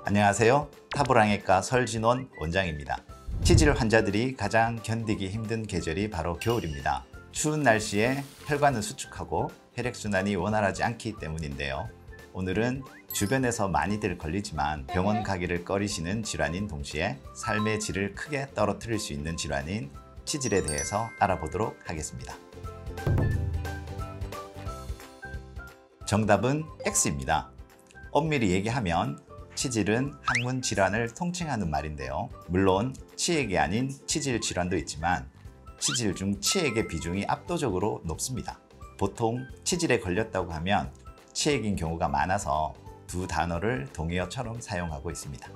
안녕하세요. 타부랑외과 설진원 원장입니다. 치질 환자들이 가장 견디기 힘든 계절이 바로 겨울입니다. 추운 날씨에 혈관은 수축하고 혈액순환이 원활하지 않기 때문인데요. 오늘은 주변에서 많이들 걸리지만 병원 가기를 꺼리시는 질환인 동시에 삶의 질을 크게 떨어뜨릴 수 있는 질환인 치질에 대해서 알아보도록 하겠습니다. 정답은 X입니다. 엄밀히 얘기하면 치질은 항문 질환을 통칭하는 말인데요. 물론 치액이 아닌 치질 질환도 있지만 치질 중 치액의 비중이 압도적으로 높습니다. 보통 치질에 걸렸다고 하면 치액인 경우가 많아서 두 단어를 동의어처럼 사용하고 있습니다.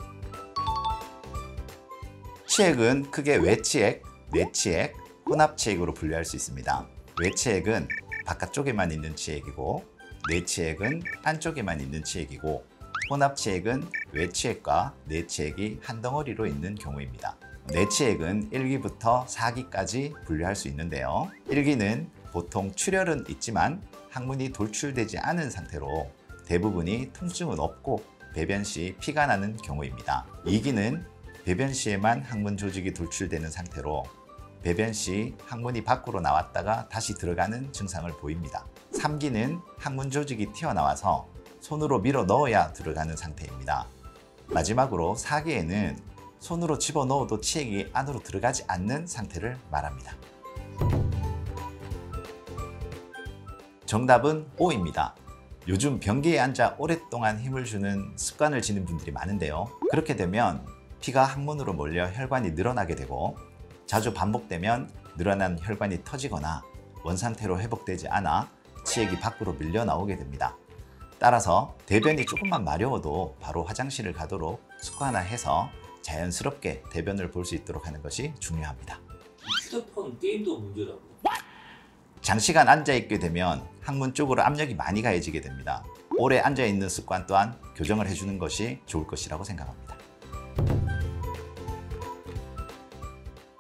치액은 크게 외치액, 내치액, 혼합치액으로 분류할 수 있습니다. 외치액은 바깥쪽에만 있는 치액이고 내치액은 안쪽에만 있는 치액이고 혼합치액은 외치액과 내치액이 한 덩어리로 있는 경우입니다. 내치액은 1기부터 4기까지 분류할 수 있는데요. 1기는 보통 출혈은 있지만 항문이 돌출되지 않은 상태로 대부분이 통증은 없고 배변 시 피가 나는 경우입니다. 2기는 배변 시에만 항문 조직이 돌출되는 상태로 배변 시 항문이 밖으로 나왔다가 다시 들어가는 증상을 보입니다. 3기는 항문 조직이 튀어나와서 손으로 밀어 넣어야 들어가는 상태입니다. 마지막으로 4기에는 손으로 집어넣어도 치액이 안으로 들어가지 않는 상태를 말합니다. 정답은 O입니다. 요즘 변기에 앉아 오랫동안 힘을 주는 습관을 지닌 분들이 많은데요. 그렇게 되면 피가 항문으로 몰려 혈관이 늘어나게 되고 자주 반복되면 늘어난 혈관이 터지거나 원상태로 회복되지 않아 치액이 밖으로 밀려 나오게 됩니다. 따라서 대변이 조금만 마려워도 바로 화장실을 가도록 습관화해서 자연스럽게 대변을 볼 수 있도록 하는 것이 중요합니다. 휴대폰 게임도 문제라고. 장시간 앉아있게 되면 항문 쪽으로 압력이 많이 가해지게 됩니다. 오래 앉아있는 습관 또한 교정을 해주는 것이 좋을 것이라고 생각합니다.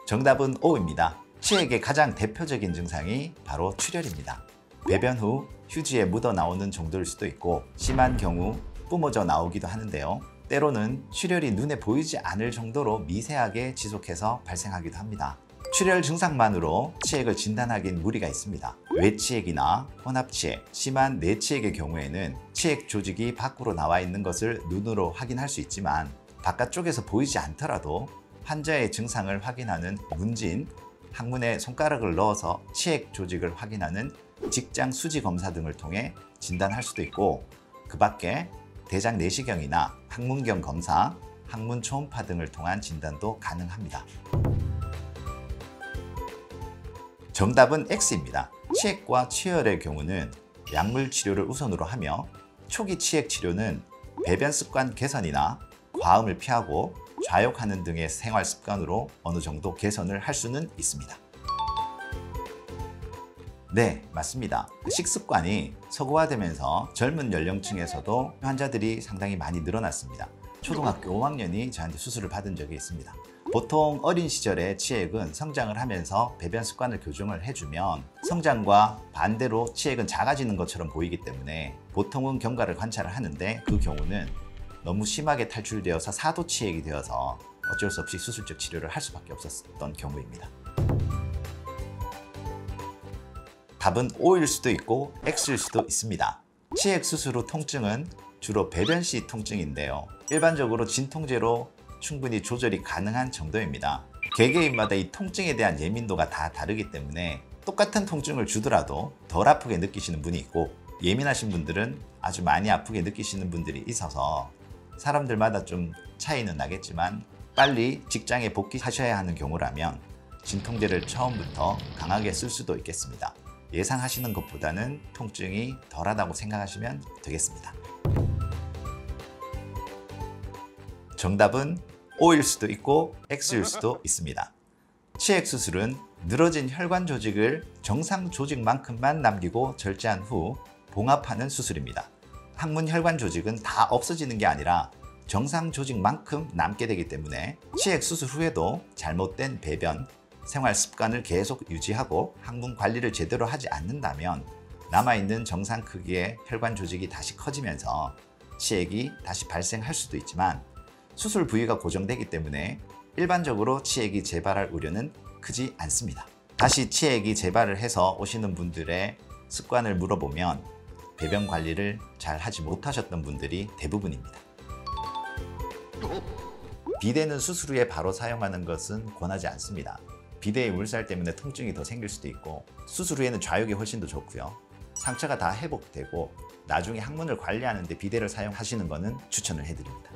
정답은 O입니다. 치액의 가장 대표적인 증상이 바로 출혈입니다. 배변 후 휴지에 묻어 나오는 정도일 수도 있고 심한 경우 뿜어져 나오기도 하는데요. 때로는 출혈이 눈에 보이지 않을 정도로 미세하게 지속해서 발생하기도 합니다. 출혈 증상만으로 치액을 진단하기엔 무리가 있습니다. 외치액이나 혼합치액, 심한 내치액의 경우에는 치액 조직이 밖으로 나와 있는 것을 눈으로 확인할 수 있지만 바깥쪽에서 보이지 않더라도 환자의 증상을 확인하는 문진, 항문에 손가락을 넣어서 치액 조직을 확인하는 직장 수지 검사 등을 통해 진단할 수도 있고 그 밖에 대장 내시경이나 항문경 검사, 항문 초음파 등을 통한 진단도 가능합니다. 정답은 X입니다. 치액과 치열의 경우는 약물 치료를 우선으로 하며 초기 치액 치료는 배변 습관 개선이나 과음을 피하고 좌욕하는 등의 생활 습관으로 어느 정도 개선을 할 수는 있습니다. 네, 맞습니다. 식습관이 서구화되면서 젊은 연령층에서도 환자들이 상당히 많이 늘어났습니다. 초등학교 5학년이 저한테 수술을 받은 적이 있습니다. 보통 어린 시절에 치액은 성장을 하면서 배변 습관을 교정을 해주면 성장과 반대로 치액은 작아지는 것처럼 보이기 때문에 보통은 경과를 관찰을 하는데 그 경우는 너무 심하게 탈출되어서 사도치액이 되어서 어쩔 수 없이 수술적 치료를 할 수밖에 없었던 경우입니다. 답은 O일 수도 있고 X일 수도 있습니다. 치액 수술 후 통증은 주로 배변 시 통증인데요. 일반적으로 진통제로 충분히 조절이 가능한 정도입니다. 개개인마다 이 통증에 대한 예민도가 다 다르기 때문에 똑같은 통증을 주더라도 덜 아프게 느끼시는 분이 있고 예민하신 분들은 아주 많이 아프게 느끼시는 분들이 있어서 사람들마다 좀 차이는 나겠지만 빨리 직장에 복귀하셔야 하는 경우라면 진통제를 처음부터 강하게 쓸 수도 있겠습니다. 예상하시는 것보다는 통증이 덜하다고 생각하시면 되겠습니다. 정답은 O일 수도 있고 X일 수도 있습니다. 치액 수술은 늘어진 혈관 조직을 정상 조직만큼만 남기고 절제한 후 봉합하는 수술입니다. 항문 혈관 조직은 다 없어지는 게 아니라 정상 조직만큼 남게 되기 때문에 치액 수술 후에도 잘못된 배변, 생활 습관을 계속 유지하고 항문 관리를 제대로 하지 않는다면 남아있는 정상 크기의 혈관 조직이 다시 커지면서 치액이 다시 발생할 수도 있지만 수술 부위가 고정되기 때문에 일반적으로 치액이 재발할 우려는 크지 않습니다. 다시 치액이 재발을 해서 오시는 분들의 습관을 물어보면 배변 관리를 잘 하지 못하셨던 분들이 대부분입니다. 비데는 수술 후에 바로 사용하는 것은 권하지 않습니다. 비데의 물살 때문에 통증이 더 생길 수도 있고 수술 후에는 좌욕이 훨씬 더 좋고요. 상처가 다 회복되고 나중에 항문을 관리하는데 비데를 사용하시는 것은 추천을 해드립니다.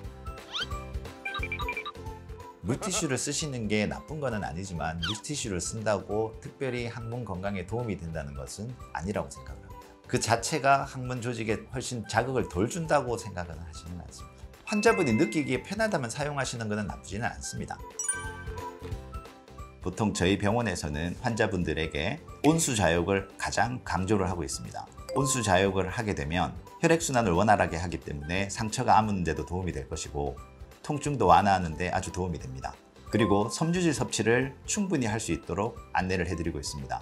물티슈를 쓰시는 게 나쁜 건 아니지만 물티슈를 쓴다고 특별히 항문 건강에 도움이 된다는 것은 아니라고 생각합니다. 그 자체가 항문 조직에 훨씬 자극을 덜 준다고 생각은 하지는 않습니다. 환자분이 느끼기에 편하다면 사용하시는 것은 나쁘지는 않습니다. 보통 저희 병원에서는 환자분들에게 온수자욕을 가장 강조를 하고 있습니다. 온수자욕을 하게 되면 혈액순환을 원활하게 하기 때문에 상처가 아무는 데도 도움이 될 것이고 통증도 완화하는 데 아주 도움이 됩니다. 그리고 섬유질 섭취를 충분히 할 수 있도록 안내를 해드리고 있습니다.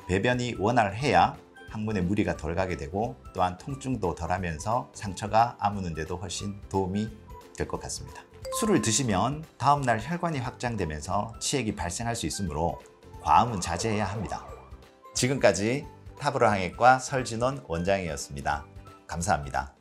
배변이 원활해야 항문에 무리가 덜 가게 되고 또한 통증도 덜하면서 상처가 아무는 데도 훨씬 도움이 될 것 같습니다. 술을 드시면 다음날 혈관이 확장되면서 치액이 발생할 수 있으므로 과음은 자제해야 합니다. 지금까지 타브로항해과 설진원 원장이었습니다. 감사합니다.